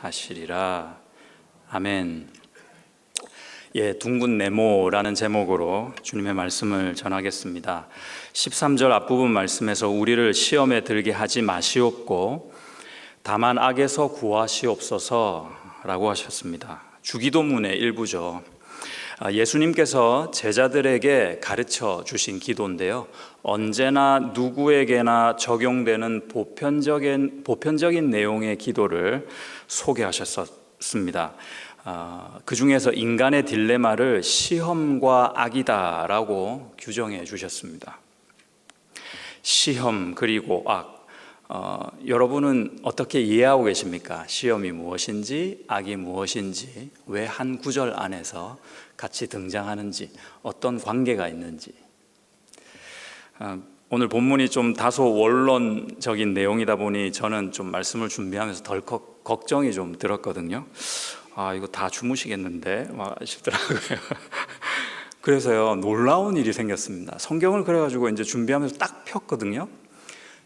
하시리라. 아멘. 둥근 네모라는 제목으로 주님의 말씀을 전하겠습니다. 13절 앞부분 말씀에서 우리를 시험에 들게 하지 마시옵고 다만 악에서 구하시옵소서라고 하셨습니다. 주기도문의 일부죠. 예수님께서 제자들에게 가르쳐 주신 기도인데요, 언제나 누구에게나 적용되는 보편적인 내용의 기도를 소개하셨습니다. 그 중에서 인간의 딜레마를 시험과 악이다라고 규정해 주셨습니다. 시험 그리고 악, 여러분은 어떻게 이해하고 계십니까? 시험이 무엇인지, 악이 무엇인지, 왜 한 구절 안에서 같이 등장하는지, 어떤 관계가 있는지. 오늘 본문이 좀 다소 원론적인 내용이다 보니 저는 좀 말씀을 준비하면서 덜컥 걱정이 좀 들었거든요. 이거 다 주무시겠는데 막 싶더라고요. 그래서요, 놀라운 일이 생겼습니다. 성경을 그래가지고 이제 준비하면서 딱 폈거든요.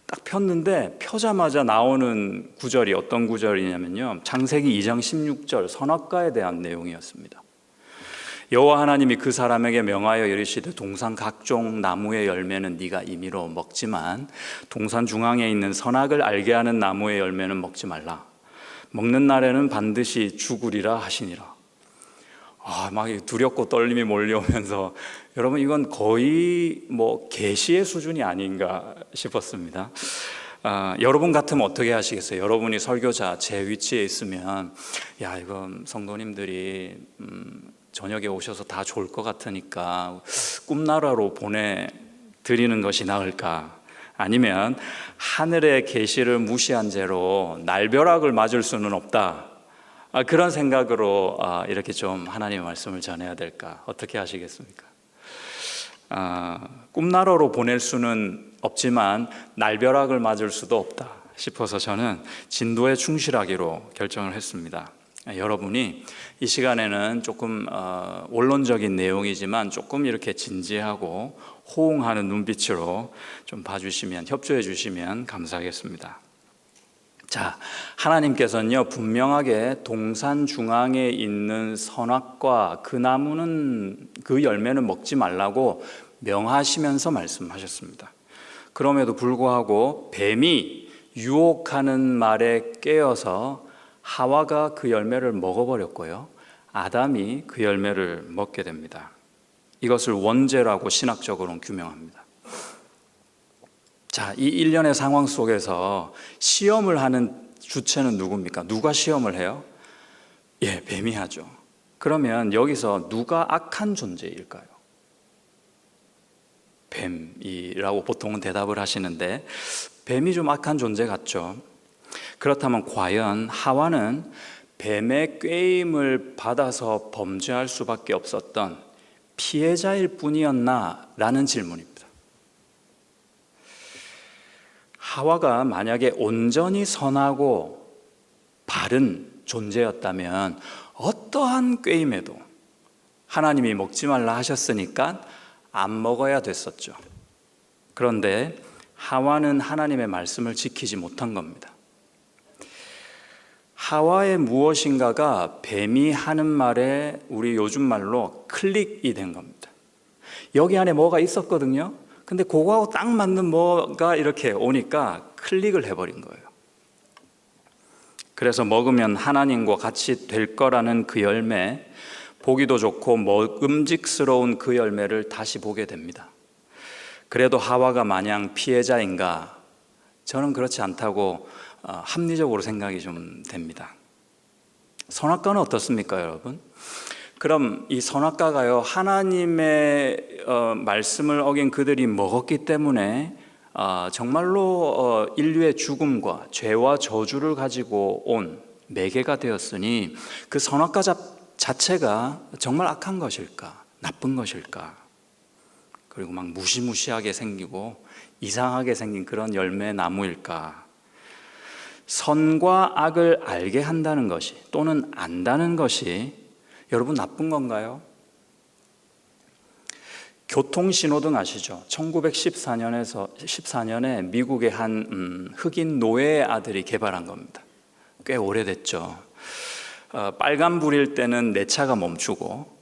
딱 폈는데 펴자마자 나오는 구절이 어떤 구절이냐면요, 창세기 2장 16절 선악과에 대한 내용이었습니다. 여호와 하나님이 그 사람에게 명하여 이르시되 동산 각종 나무의 열매는 네가 임의로 먹지만 동산 중앙에 있는 선악을 알게 하는 나무의 열매는 먹지 말라. 먹는 날에는 반드시 죽으리라 하시니라. 막 두렵고 떨림이 몰려오면서 여러분, 이건 거의 계시의 수준이 아닌가 싶었습니다. 여러분 같으면 어떻게 하시겠어요? 여러분이 설교자 제 위치에 있으면 이건 성도님들이 저녁에 오셔서 다 좋을 것 같으니까 꿈나라로 보내드리는 것이 나을까? 아니면 하늘의 계시를 무시한 죄로 날벼락을 맞을 수는 없다, 그런 생각으로 이렇게 좀 하나님의 말씀을 전해야 될까? 어떻게 하시겠습니까? 꿈나라로 보낼 수는 없지만 날벼락을 맞을 수도 없다 싶어서 저는 진도에 충실하기로 결정을 했습니다. 여러분이 이 시간에는 조금 원론적인 내용이지만 조금 이렇게 진지하고 호응하는 눈빛으로 좀 봐주시면, 협조해 주시면 감사하겠습니다. 자, 하나님께서는요, 분명하게 동산 중앙에 있는 선악과 그 나무는, 그 열매는 먹지 말라고 명하시면서 말씀하셨습니다. 그럼에도 불구하고 뱀이 유혹하는 말에 깨어서 하와가 그 열매를 먹어버렸고요, 아담이 그 열매를 먹게 됩니다. 이것을 원죄라고 신학적으로는 규명합니다. 자, 이 일련의 상황 속에서 시험을 하는 주체는 누굽니까? 누가 시험을 해요? 뱀이 하죠. 그러면 여기서 누가 악한 존재일까요? 뱀이라고 보통은 대답을 하시는데 뱀이 좀 악한 존재 같죠. 그렇다면 과연 하와는 뱀의 꾀임을 받아서 범죄할 수밖에 없었던 피해자일 뿐이었나? 라는 질문입니다. 하와가 만약에 온전히 선하고 바른 존재였다면 어떠한 꾀임에도 하나님이 먹지 말라 하셨으니까 안 먹어야 됐었죠. 그런데 하와는 하나님의 말씀을 지키지 못한 겁니다. 하와의 무엇인가가 뱀이 하는 말에 우리 요즘 말로 클릭이 된 겁니다. 여기 안에 뭐가 있었거든요. 근데 그거하고 딱 맞는 뭐가 이렇게 오니까 클릭을 해버린 거예요. 그래서 먹으면 하나님과 같이 될 거라는 그 열매, 보기도 좋고 먹음직스러운 그 열매를 다시 보게 됩니다. 그래도 하와가 마냥 피해자인가? 저는 그렇지 않다고 합리적으로 생각이 좀 됩니다. 선악과는 어떻습니까, 여러분? 그럼 이 선악과가요, 하나님의 말씀을 어긴 그들이 먹었기 때문에 정말로 인류의 죽음과 죄와 저주를 가지고 온 매개가 되었으니 그 선악과 자체가 정말 악한 것일까? 나쁜 것일까? 그리고 막 무시무시하게 생기고 이상하게 생긴 그런 열매 나무일까? 선과 악을 알게 한다는 것이, 또는 안다는 것이 여러분 나쁜 건가요? 교통신호등 아시죠? 1914년에 미국의 한 흑인 노예의 아들이 개발한 겁니다. 꽤 오래됐죠. 빨간 불일 때는 내 차가 멈추고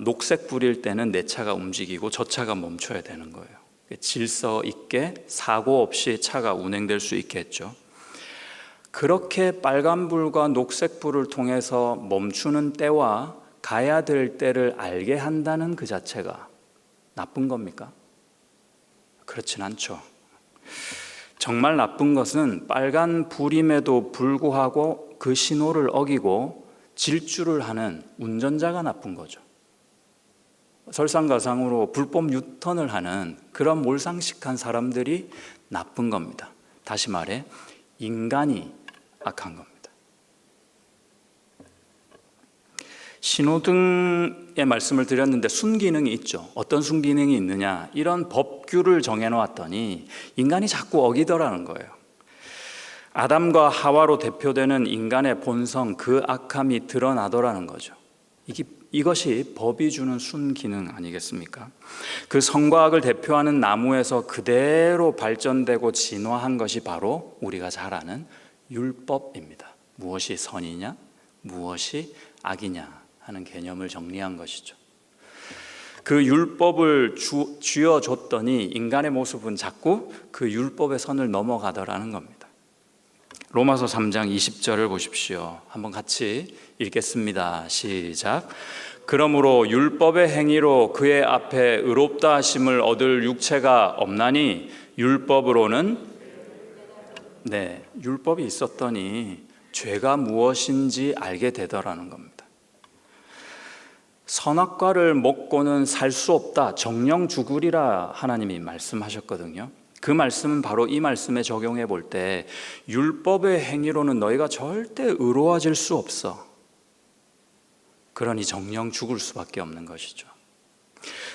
녹색 불일 때는 내 차가 움직이고 저 차가 멈춰야 되는 거예요. 질서 있게 사고 없이 차가 운행될 수 있게 했죠. 그렇게 빨간 불과 녹색 불을 통해서 멈추는 때와 가야 될 때를 알게 한다는 그 자체가 나쁜 겁니까? 그렇진 않죠. 정말 나쁜 것은 빨간 불임에도 불구하고 그 신호를 어기고 질주를 하는 운전자가 나쁜 거죠. 설상가상으로 불법 유턴을 하는 그런 몰상식한 사람들이 나쁜 겁니다. 다시 말해 인간이 악한 겁니다. 신호등의 말씀을 드렸는데 순기능이 있죠. 어떤 순기능이 있느냐, 이런 법규를 정해놓았더니 인간이 자꾸 어기더라는 거예요. 아담과 하와로 대표되는 인간의 본성, 그 악함이 드러나더라는 거죠. 이것이 법이 주는 순기능 아니겠습니까? 그 선과 악을 대표하는 나무에서 그대로 발전되고 진화한 것이 바로 우리가 잘 아는 율법입니다. 무엇이 선이냐, 무엇이 악이냐 하는 개념을 정리한 것이죠. 그 율법을 쥐어줬더니 인간의 모습은 자꾸 그 율법의 선을 넘어가더라는 겁니다. 로마서 3장 20절을 보십시오. 한번 같이 읽겠습니다. 시작. 그러므로 율법의 행위로 그의 앞에 의롭다 하심을 얻을 육체가 없나니 율법으로는 율법이 있었더니 죄가 무엇인지 알게 되더라는 겁니다. 선악과를 먹고는 살 수 없다, 정령 죽으리라 하나님이 말씀하셨거든요. 그 말씀은 바로 이 말씀에 적용해 볼 때 율법의 행위로는 너희가 절대 의로워질 수 없어. 그러니 정령 죽을 수밖에 없는 것이죠.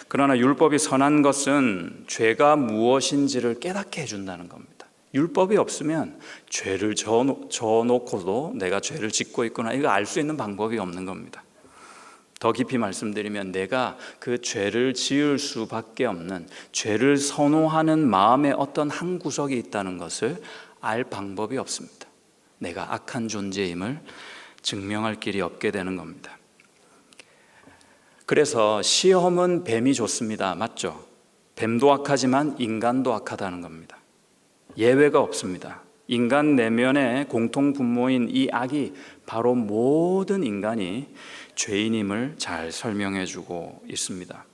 그러나 율법이 선한 것은 죄가 무엇인지를 깨닫게 해준다는 겁니다. 율법이 없으면 죄를 저놓고도 내가 죄를 짓고 있구나, 이거 알 수 있는 방법이 없는 겁니다. 더 깊이 말씀드리면 내가 그 죄를 지을 수밖에 없는, 죄를 선호하는 마음의 어떤 한 구석이 있다는 것을 알 방법이 없습니다. 내가 악한 존재임을 증명할 길이 없게 되는 겁니다. 그래서 시험은 뱀이 좋습니다. 맞죠? 뱀도 악하지만 인간도 악하다는 겁니다. 예외가 없습니다. 인간 내면의 공통 분모인 이 악이 바로 모든 인간이 죄인임을 잘 설명해 주고 있습니다.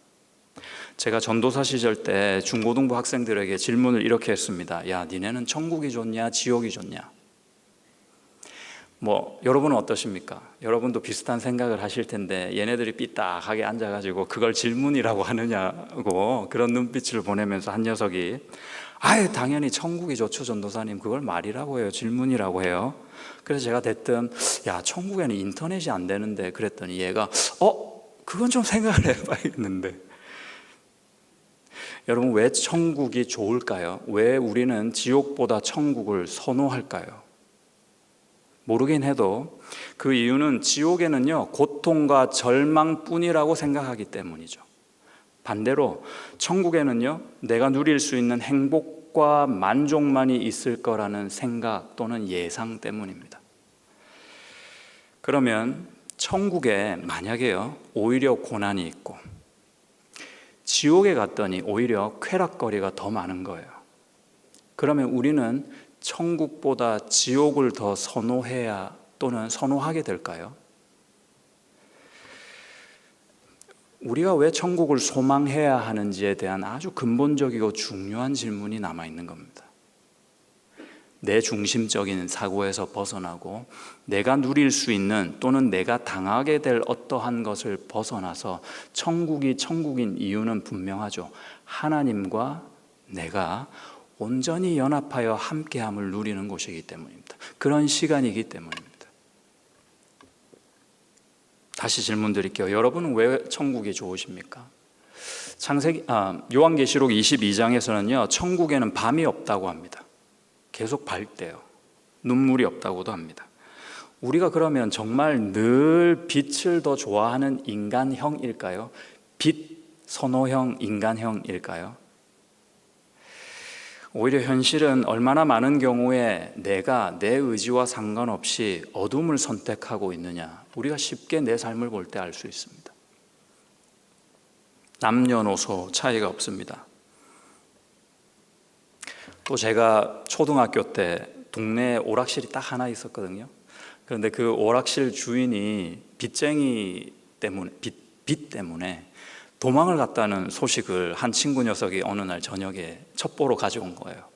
제가 전도사 시절 때 중고등부 학생들에게 질문을 이렇게 했습니다. 야, 니네는 천국이 좋냐, 지옥이 좋냐? 여러분은 어떠십니까? 여러분도 비슷한 생각을 하실 텐데 얘네들이 삐딱하게 앉아가지고 그걸 질문이라고 하느냐고 그런 눈빛을 보내면서 한 녀석이 당연히 천국이 좋죠 전도사님, 그걸 말이라고 해요, 질문이라고 해요. 그래서 제가 대뜸 야, 천국에는 인터넷이 안 되는데 그랬더니 얘가 그건 좀 생각을 해봐야겠는데. 여러분, 왜 천국이 좋을까요? 왜 우리는 지옥보다 천국을 선호할까요? 모르긴 해도 그 이유는 지옥에는요 고통과 절망뿐이라고 생각하기 때문이죠. 반대로 천국에는요 내가 누릴 수 있는 행복과 만족만이 있을 거라는 생각 또는 예상 때문입니다. 그러면 천국에 만약에요 오히려 고난이 있고 지옥에 갔더니 오히려 쾌락거리가 더 많은 거예요. 그러면 우리는 천국보다 지옥을 더 선호해야 또는 선호하게 될까요? 우리가 왜 천국을 소망해야 하는지에 대한 아주 근본적이고 중요한 질문이 남아있는 겁니다. 내 중심적인 사고에서 벗어나고 내가 누릴 수 있는 또는 내가 당하게 될 어떠한 것을 벗어나서 천국이 천국인 이유는 분명하죠. 하나님과 내가 온전히 연합하여 함께함을 누리는 곳이기 때문입니다. 그런 시간이기 때문입니다. 다시 질문 드릴게요. 여러분은 왜 천국이 좋으십니까? 요한계시록 22장에서는요 천국에는 밤이 없다고 합니다. 계속 밝대요. 눈물이 없다고도 합니다. 우리가 그러면 정말 늘 빛을 더 좋아하는 인간형일까요? 빛 선호형 인간형일까요? 오히려 현실은 얼마나 많은 경우에 내가 내 의지와 상관없이 어둠을 선택하고 있느냐, 우리가 쉽게 내 삶을 볼 때 알 수 있습니다. 남녀노소 차이가 없습니다. 또 제가 초등학교 때 동네에 오락실이 딱 하나 있었거든요. 그런데 그 오락실 주인이 빚쟁이 때문에 빚 때문에 도망을 갔다는 소식을 한 친구 녀석이 어느 날 저녁에 첩보로 가져온 거예요.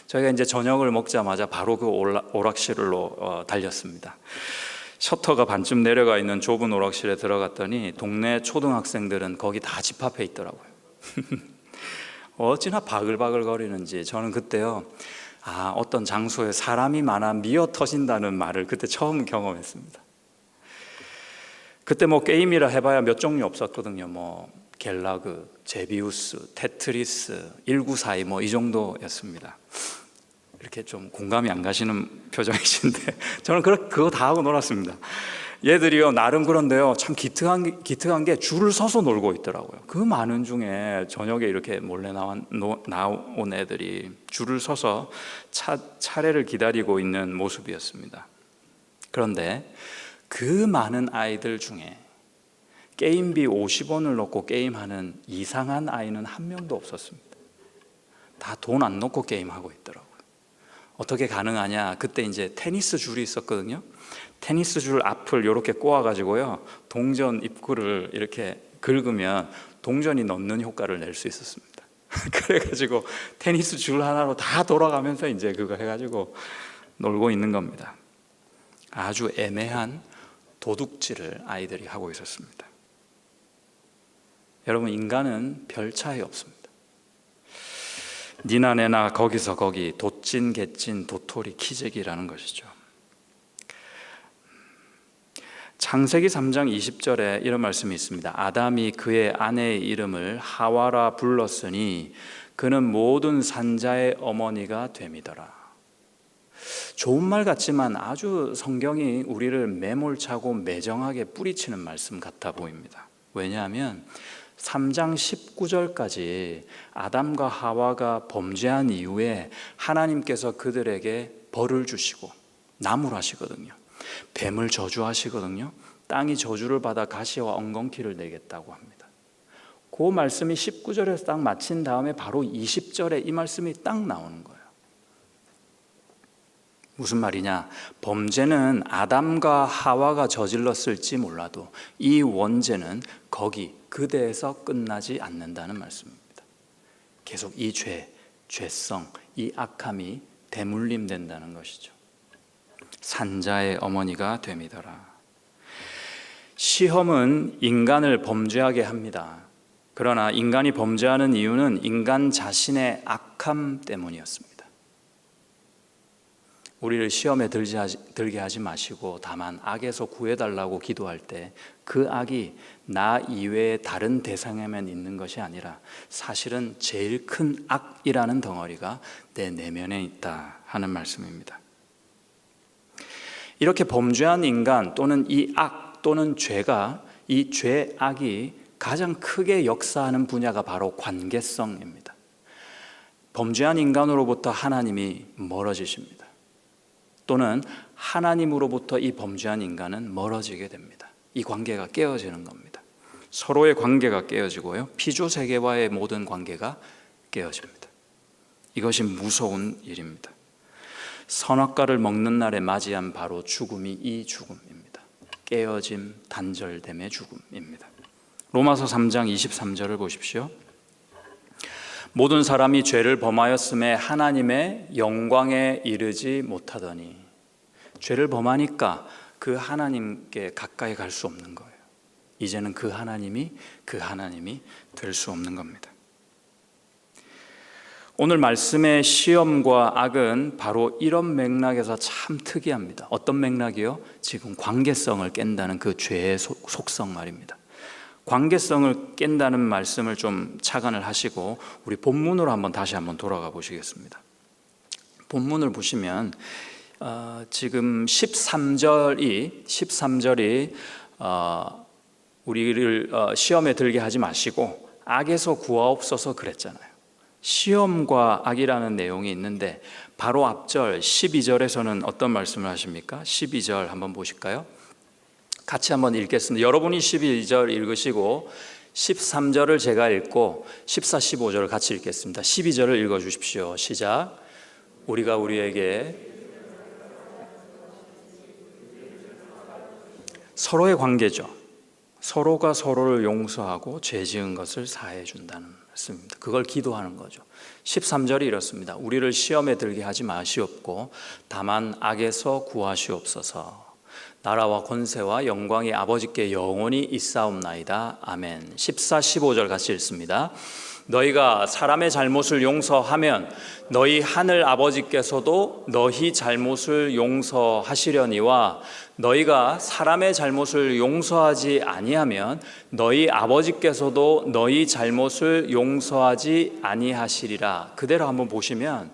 저희가 이제 저녁을 먹자마자 바로 그 오락실로 달렸습니다. 셔터가 반쯤 내려가 있는 좁은 오락실에 들어갔더니 동네 초등학생들은 거기 다 집합해 있더라고요. 어찌나 바글바글 거리는지. 저는 그때요, 어떤 장소에 사람이 많아 미어 터진다는 말을 그때 처음 경험했습니다. 그때 뭐 게임이라 해봐야 몇 종류 없었거든요. 뭐 갤라그, 제비우스, 테트리스, 1942 뭐 이 정도였습니다. 이렇게 좀 공감이 안 가시는 표정이신데 저는 그거 다 하고 놀았습니다. 얘들이요, 나름 그런데요, 참 기특한 게 줄을 서서 놀고 있더라고요. 그 많은 중에 저녁에 이렇게 몰래 나온 애들이 줄을 서서 차례를 기다리고 있는 모습이었습니다. 그런데 그 많은 아이들 중에 게임비 50원을 넣고 게임하는 이상한 아이는 한 명도 없었습니다. 다 돈 안 넣고 게임하고 있더라고요. 어떻게 가능하냐? 그때 이제 테니스 줄이 있었거든요. 테니스 줄 앞을 이렇게 꼬아가지고요, 동전 입구를 이렇게 긁으면 동전이 넣는 효과를 낼 수 있었습니다. 그래가지고 테니스 줄 하나로 다 돌아가면서 이제 그거 해가지고 놀고 있는 겁니다. 아주 애매한 도둑질을 아이들이 하고 있었습니다. 여러분, 인간은 별 차이 없습니다. 니나 내나 거기서 거기, 돛진 개찐 도토리 키재기라는 것이죠. 창세기 3장 20절에 이런 말씀이 있습니다. 아담이 그의 아내의 이름을 하와라 불렀으니 그는 모든 산자의 어머니가 됨이더라. 좋은 말 같지만 아주 성경이 우리를 매몰차고 매정하게 뿌리치는 말씀 같아 보입니다. 왜냐하면 3장 19절까지 아담과 하와가 범죄한 이후에 하나님께서 그들에게 벌을 주시고 나무라시거든요. 뱀을 저주하시거든요. 땅이 저주를 받아 가시와 엉겅퀴를 내겠다고 합니다. 그 말씀이 19절에서 딱 마친 다음에 바로 20절에 이 말씀이 딱 나오는 거예요. 무슨 말이냐? 범죄는 아담과 하와가 저질렀을지 몰라도 이 원죄는 거기 그대에서 끝나지 않는다는 말씀입니다. 계속 이 죄성, 이 악함이 대물림된다는 것이죠. 산자의 어머니가 됨이더라. 시험은 인간을 범죄하게 합니다. 그러나 인간이 범죄하는 이유는 인간 자신의 악함 때문이었습니다. 우리를 시험에 들게 하지 마시고 다만 악에서 구해달라고 기도할 때 그 악이 나 이외에 다른 대상에만 있는 것이 아니라 사실은 제일 큰 악이라는 덩어리가 내 내면에 있다 하는 말씀입니다. 이렇게 범죄한 인간 또는 이 악 또는 죄가, 이 죄악이 가장 크게 역사하는 분야가 바로 관계성입니다. 범죄한 인간으로부터 하나님이 멀어지십니다. 또는 하나님으로부터 이 범죄한 인간은 멀어지게 됩니다. 이 관계가 깨어지는 겁니다. 서로의 관계가 깨어지고요, 피조세계와의 모든 관계가 깨어집니다. 이것이 무서운 일입니다. 선악과를 먹는 날에 맞이한 바로 죽음이 이 죽음입니다. 깨어짐, 단절됨의 죽음입니다. 로마서 3장 23절을 보십시오. 모든 사람이 죄를 범하였음에 하나님의 영광에 이르지 못하더니, 죄를 범하니까 그 하나님께 가까이 갈 수 없는 거예요. 이제는 그 하나님이 될 수 없는 겁니다. 오늘 말씀의 시험과 악은 바로 이런 맥락에서 참 특이합니다. 어떤 맥락이요? 지금 관계성을 깬다는 그 죄의 속성 말입니다. 관계성을 깬다는 말씀을 좀 착안을 하시고 우리 본문으로 다시 한번 돌아가 보시겠습니다. 본문을 보시면 지금 13절이 우리를 시험에 들게 하지 마시고 악에서 구하옵소서 그랬잖아요. 시험과 악이라는 내용이 있는데 바로 앞절 12절에서는 어떤 말씀을 하십니까? 12절 한번 보실까요? 같이 한번 읽겠습니다. 여러분이 12절 읽으시고 13절을 제가 읽고 14, 15절을 같이 읽겠습니다. 12절을 읽어주십시오. 시작. 우리가 우리에게 서로의 관계죠. 서로가 서로를 용서하고 죄 지은 것을 사해 준다는 말씀입니다. 그걸 기도하는 거죠. 13절이 이렇습니다. 우리를 시험에 들게 하지 마시옵고 다만 악에서 구하시옵소서. 나라와 권세와 영광이 아버지께 영원히 있사옵나이다. 아멘. 14, 15절 같이 읽습니다. 너희가 사람의 잘못을 용서하면 너희 하늘 아버지께서도 너희 잘못을 용서하시려니와 너희가 사람의 잘못을 용서하지 아니하면 너희 아버지께서도 너희 잘못을 용서하지 아니하시리라. 그대로 한번 보시면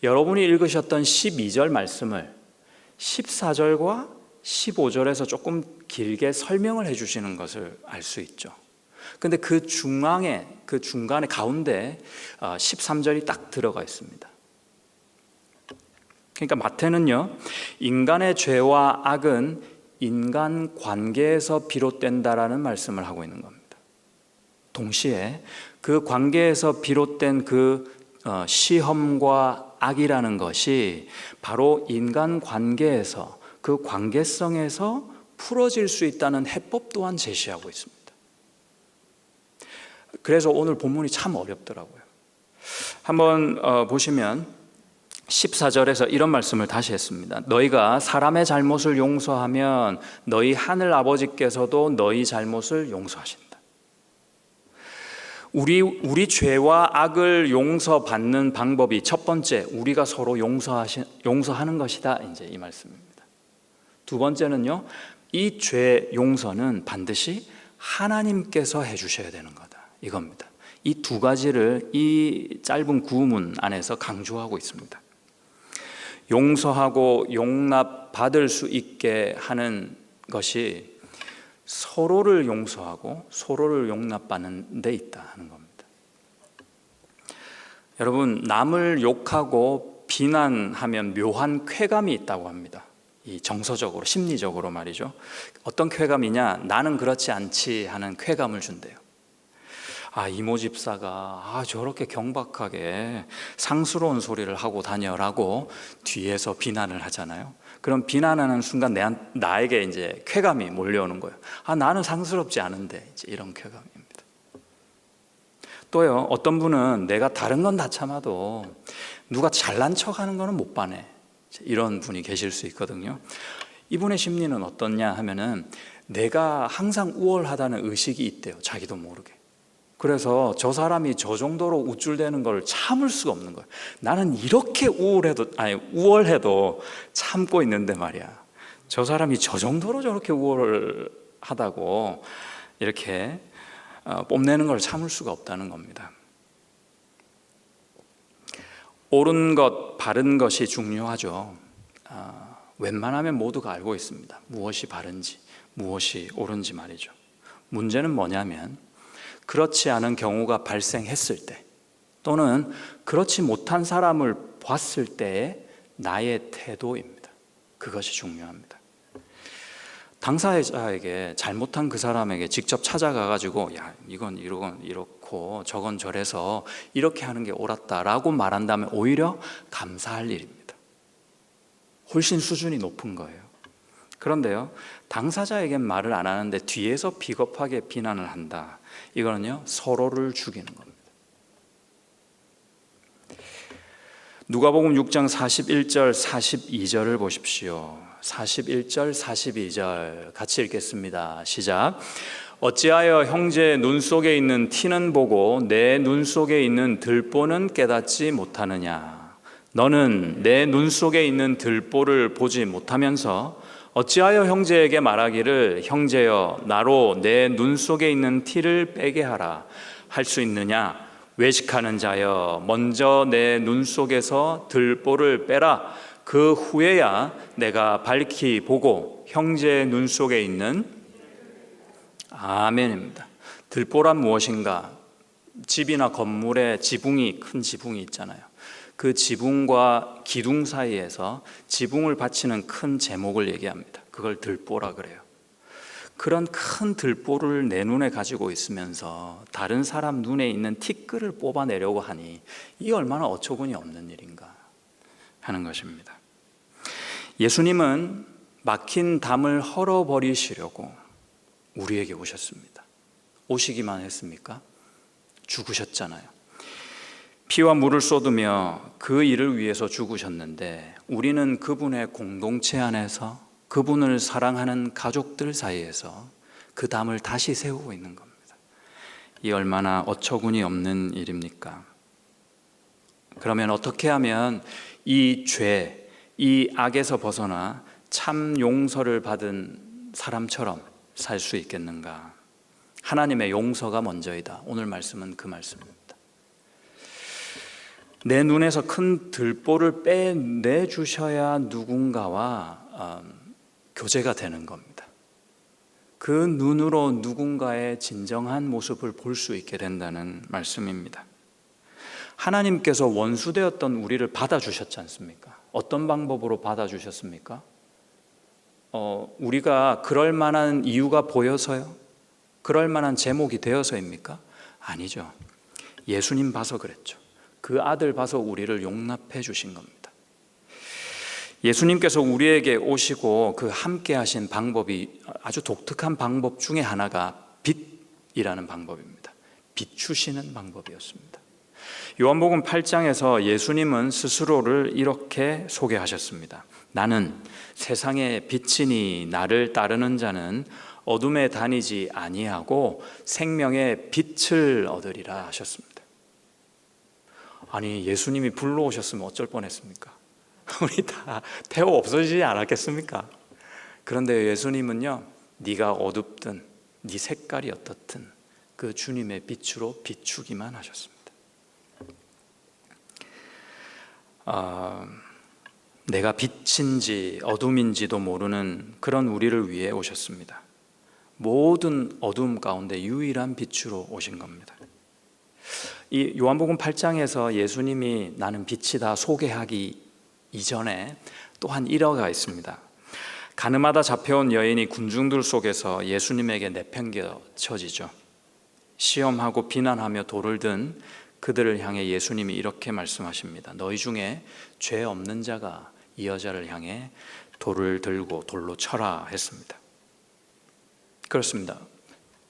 여러분이 읽으셨던 12절 말씀을 14절과 15절에서 조금 길게 설명을 해주시는 것을 알 수 있죠. 근데 그 중앙에, 그 중간에 가운데 13절이 딱 들어가 있습니다. 그러니까 마태는요, 인간의 죄와 악은 인간 관계에서 비롯된다라는 말씀을 하고 있는 겁니다. 동시에 그 관계에서 비롯된 그 시험과 악이라는 것이 바로 인간 관계에서, 그 관계성에서 풀어질 수 있다는 해법 또한 제시하고 있습니다. 그래서 오늘 본문이 참 어렵더라고요. 한번 보시면 14절에서 이런 말씀을 다시 했습니다. 너희가 사람의 잘못을 용서하면 너희 하늘 아버지께서도 너희 잘못을 용서하신다. 우리 죄와 악을 용서받는 방법이 첫 번째, 우리가 서로 용서하는 것이다. 이제 이 말씀입니다. 두 번째는요, 이 죄 용서는 반드시 하나님께서 해주셔야 되는 거다. 이겁니다. 이 두 가지를 이 짧은 구문 안에서 강조하고 있습니다. 용서하고 용납받을 수 있게 하는 것이 서로를 용서하고 서로를 용납받는 데 있다 하는 겁니다. 여러분, 남을 욕하고 비난하면 묘한 쾌감이 있다고 합니다. 이 정서적으로, 심리적으로 말이죠. 어떤 쾌감이냐? 나는 그렇지 않지 하는 쾌감을 준대요. 이모 집사가 저렇게 경박하게 상스러운 소리를 하고 다녀라고 뒤에서 비난을 하잖아요. 그럼 비난하는 순간 나에게 이제 쾌감이 몰려오는 거예요. 나는 상스럽지 않은데, 이제 이런 쾌감입니다. 또요, 어떤 분은 내가 다른 건 다 참아도 누가 잘난 척하는 거는 못 봐내, 이런 분이 계실 수 있거든요. 이분의 심리는 어떻냐 하면은 내가 항상 우월하다는 의식이 있대요. 자기도 모르게. 그래서 저 사람이 저 정도로 우쭐대는 걸 참을 수가 없는 거예요. 나는 이렇게 우월해도 참고 있는데 말이야, 저 사람이 저 정도로 저렇게 우월하다고 이렇게 뽐내는 걸 참을 수가 없다는 겁니다. 옳은 것, 바른 것이 중요하죠. 웬만하면 모두가 알고 있습니다. 무엇이 바른지, 무엇이 옳은지 말이죠. 문제는 뭐냐면 그렇지 않은 경우가 발생했을 때, 또는 그렇지 못한 사람을 봤을 때의 나의 태도입니다. 그것이 중요합니다. 당사자에게, 잘못한 그 사람에게 직접 찾아가가지고 이건 이렇고 저건 저래서 이렇게 하는 게 옳았다라고 말한다면 오히려 감사할 일입니다. 훨씬 수준이 높은 거예요. 그런데요, 당사자에겐 말을 안 하는데 뒤에서 비겁하게 비난을 한다. 이거는요, 서로를 죽이는 겁니다. 누가복음 6장 41절 42절을 보십시오. 41절 42절 같이 읽겠습니다. 시작. 어찌하여 형제의 눈 속에 있는 티는 보고 내 눈 속에 있는 들보는 깨닫지 못하느냐. 너는 내 눈 속에 있는 들보를 보지 못하면서 어찌하여 형제에게 말하기를 형제여 나로 내 눈 속에 있는 티를 빼게 하라 할 수 있느냐. 외식하는 자여 먼저 내 눈 속에서 들보를 빼라. 그 후에야 내가 밝히 보고 형제의 눈 속에 있는 아멘입니다. 들보란 무엇인가? 집이나 건물에 지붕이, 큰 지붕이 있잖아요. 그 지붕과 기둥 사이에서 지붕을 받치는 큰 제목을 얘기합니다. 그걸 들보라 그래요. 그런 큰 들보를 내 눈에 가지고 있으면서 다른 사람 눈에 있는 티끌을 뽑아내려고 하니 이 얼마나 어처구니 없는 일인가 하는 것입니다. 예수님은 막힌 담을 헐어버리시려고 우리에게 오셨습니다. 오시기만 했습니까? 죽으셨잖아요. 피와 물을 쏟으며 그 일을 위해서 죽으셨는데 우리는 그분의 공동체 안에서 그분을 사랑하는 가족들 사이에서 그 담을 다시 세우고 있는 겁니다. 이 얼마나 어처구니 없는 일입니까? 그러면 어떻게 하면 이 죄, 이 악에서 벗어나 참 용서를 받은 사람처럼 살 수 있겠는가? 하나님의 용서가 먼저이다. 오늘 말씀은 그 말씀입니다. 내 눈에서 큰 들보를 빼내주셔야 누군가와 교제가 되는 겁니다. 그 눈으로 누군가의 진정한 모습을 볼 수 있게 된다는 말씀입니다. 하나님께서 원수되었던 우리를 받아주셨지 않습니까? 어떤 방법으로 받아주셨습니까? 우리가 그럴 만한 이유가 보여서요? 그럴 만한 제목이 되어서입니까? 아니죠. 예수님 봐서 그랬죠. 그 아들 봐서 우리를 용납해 주신 겁니다. 예수님께서 우리에게 오시고 그 함께 하신 방법이 아주 독특한 방법 중에 하나가 빛이라는 방법입니다. 비추시는 방법이었습니다. 요한복음 8장에서 예수님은 스스로를 이렇게 소개하셨습니다. 나는 세상의 빛이니 나를 따르는 자는 어둠에 다니지 아니하고 생명의 빛을 얻으리라 하셨습니다. 아니, 예수님이 불러오셨으면 어쩔 뻔했습니까? 우리 다 태워 없어지지 않았겠습니까? 그런데 예수님은요, 네가 어둡든 네 색깔이 어떻든 그 주님의 빛으로 비추기만 하셨습니다. 내가 빛인지 어둠인지도 모르는 그런 우리를 위해 오셨습니다. 모든 어둠 가운데 유일한 빛으로 오신 겁니다. 이 요한복음 8장에서 예수님이 나는 빛이다 소개하기 이전에 또한 일화가 있습니다. 가늠하다 잡혀온 여인이 군중들 속에서 예수님에게 내팽개쳐지죠. 시험하고 비난하며 돌을 든 그들을 향해 예수님이 이렇게 말씀하십니다. 너희 중에 죄 없는 자가 이 여자를 향해 돌을 들고 돌로 쳐라 했습니다. 그렇습니다.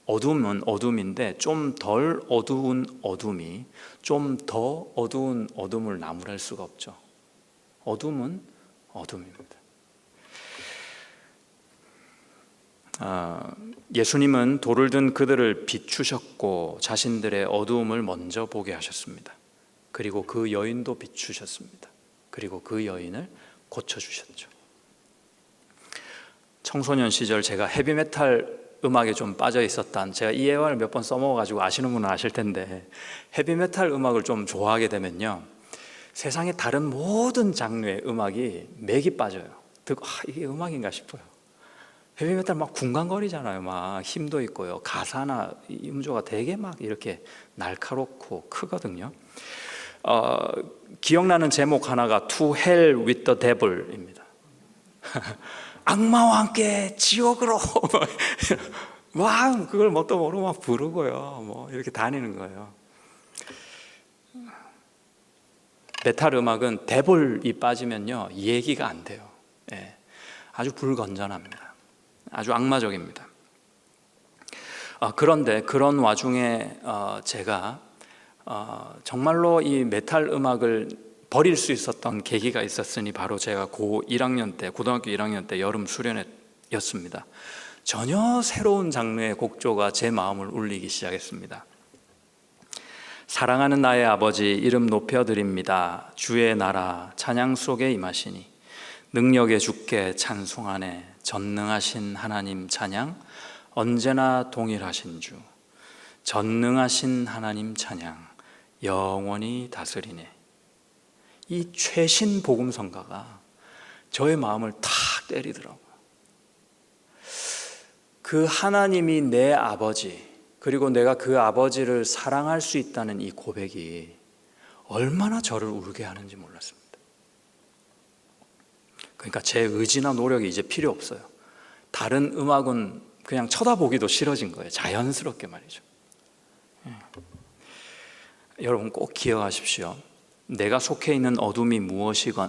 어둠은 어둠인데 좀 덜 어두운 어둠이 좀 더 어두운 어둠을 나무랄 수가 없죠. 어둠은 어둠입니다. 예수님은 돌을 든 그들을 비추셨고 자신들의 어두움을 먼저 보게 하셨습니다. 그리고 그 여인도 비추셨습니다. 그리고 그 여인을 고쳐주셨죠. 청소년 시절 제가 헤비메탈 음악에 좀 빠져 있었던, 제가 이 예화를 몇 번 써먹어가지고 아시는 분은 아실 텐데, 헤비메탈 음악을 좀 좋아하게 되면요, 세상의 다른 모든 장르의 음악이 맥이 빠져요. 듣고 이게 음악인가 싶어요. 헤비메탈 막 궁강거리잖아요. 막 힘도 있고요, 가사나 음조가 되게 막 이렇게 날카롭고 크거든요. 기억나는 제목 하나가 To Hell with the Devil입니다. 악마와 함께 지옥으로 막 그걸 뭣도 모르고 막 부르고요, 뭐 이렇게 다니는 거예요. 메탈 음악은 데블이 빠지면요 얘기가 안 돼요. 예, 아주 불건전합니다. 아주 악마적입니다. 그런데 그런 와중에 제가 정말로 이 메탈 음악을 버릴 수 있었던 계기가 있었으니 바로 제가 고등학교 1학년 때 여름 수련회였습니다. 전혀 새로운 장르의 곡조가 제 마음을 울리기 시작했습니다. 사랑하는 나의 아버지 이름 높여드립니다. 주의 나라 찬양 속에 임하시니 능력의 주께 찬송하네. 전능하신 하나님 찬양 언제나 동일하신 주. 전능하신 하나님 찬양 영원히 다스리네. 이 최신 복음성가가 저의 마음을 탁 때리더라고요. 그 하나님이 내 아버지, 그리고 내가 그 아버지를 사랑할 수 있다는 이 고백이 얼마나 저를 울게 하는지 몰랐습니다. 그러니까 제 의지나 노력이 이제 필요 없어요. 다른 음악은 그냥 쳐다보기도 싫어진 거예요. 자연스럽게 말이죠. 여러분 꼭 기억하십시오. 내가 속해 있는 어둠이 무엇이든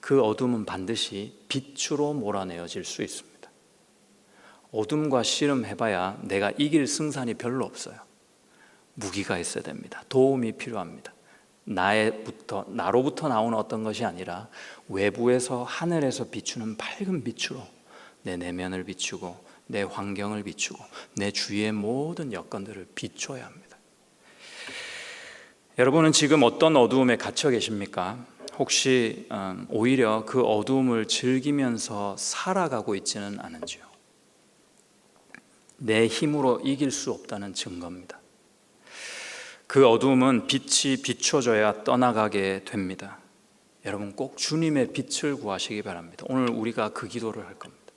그 어둠은 반드시 빛으로 몰아내어질 수 있습니다. 어둠과 씨름해봐야 내가 이길 승산이 별로 없어요. 무기가 있어야 됩니다. 도움이 필요합니다. 나로부터 나오는 어떤 것이 아니라 외부에서 하늘에서 비추는 밝은 빛으로 내 내면을 비추고 내 환경을 비추고 내 주위의 모든 여건들을 비춰야 합니다. 여러분은 지금 어떤 어두움에 갇혀 계십니까? 혹시 오히려 그 어두움을 즐기면서 살아가고 있지는 않은지요? 내 힘으로 이길 수 없다는 증거입니다. 그 어두움은 빛이 비춰져야 떠나가게 됩니다. 여러분 꼭 주님의 빛을 구하시기 바랍니다. 오늘 우리가 그 기도를 할 겁니다.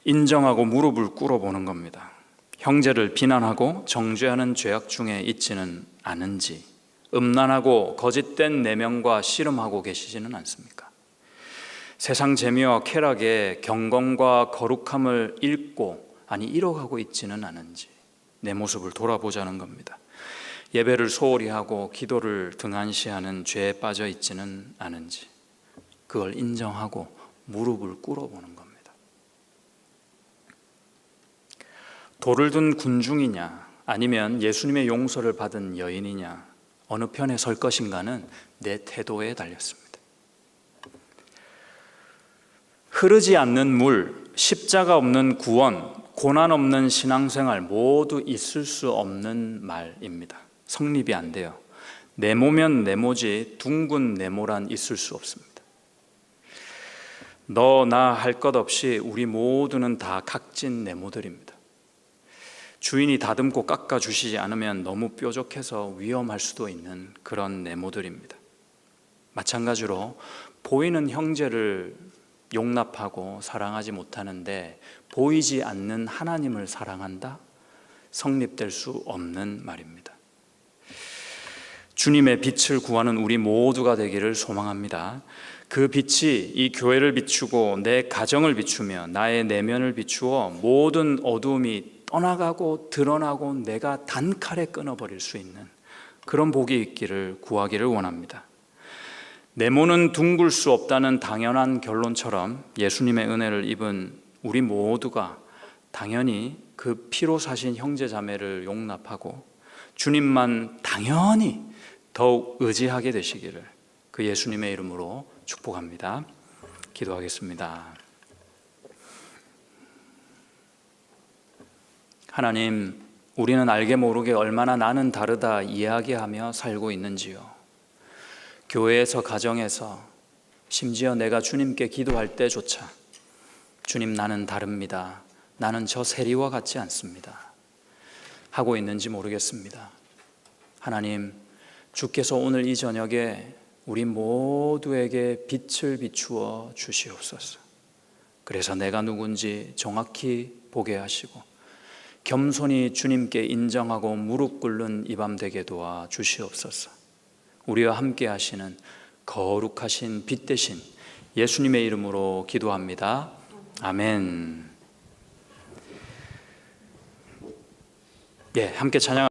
인정하고 무릎을 꿇어보는 겁니다. 형제를 비난하고 정죄하는 죄악 중에 있지는 않은지, 음란하고 거짓된 내면과 씨름하고 계시지는 않습니까? 세상 재미와 쾌락에 경건과 거룩함을 잃어가고 있지는 않은지 내 모습을 돌아보자는 겁니다. 예배를 소홀히 하고 기도를 등한시하는 죄에 빠져 있지는 않은지 그걸 인정하고 무릎을 꿇어보는 겁니다. 돌을 든 군중이냐 아니면 예수님의 용서를 받은 여인이냐 어느 편에 설 것인가는 내 태도에 달렸습니다. 흐르지 않는 물, 십자가 없는 구원, 고난 없는 신앙생활 모두 있을 수 없는 말입니다. 성립이 안 돼요. 네모면 네모지 둥근 네모란 있을 수 없습니다. 너 나 할 것 없이 우리 모두는 다 각진 네모들입니다. 주인이 다듬고 깎아주시지 않으면 너무 뾰족해서 위험할 수도 있는 그런 네모들입니다. 마찬가지로 보이는 형제를 용납하고 사랑하지 못하는데 보이지 않는 하나님을 사랑한다? 성립될 수 없는 말입니다. 주님의 빛을 구하는 우리 모두가 되기를 소망합니다. 그 빛이 이 교회를 비추고 내 가정을 비추며 나의 내면을 비추어 모든 어두움이 떠나가고 드러나고 내가 단칼에 끊어버릴 수 있는 그런 복이 있기를 구하기를 원합니다. 네모는 둥글 수 없다는 당연한 결론처럼 예수님의 은혜를 입은 우리 모두가 당연히 그 피로 사신 형제 자매를 용납하고 주님만 당연히 더욱 의지하게 되시기를 그 예수님의 이름으로 축복합니다. 기도하겠습니다. 하나님, 우리는 알게 모르게 얼마나 나는 다르다 이야기하며 살고 있는지요. 교회에서, 가정에서, 심지어 내가 주님께 기도할 때조차 주님, 나는 다릅니다. 나는 저 세리와 같지 않습니다. 하고 있는지 모르겠습니다. 하나님, 주께서 오늘 이 저녁에 우리 모두에게 빛을 비추어 주시옵소서. 그래서 내가 누군지 정확히 보게 하시고 겸손히 주님께 인정하고 무릎 꿇는 이 밤 되게 도와 주시옵소서. 우리와 함께 하시는 거룩하신 빛 대신 예수님의 이름으로 기도합니다. 아멘. 함께 찬양.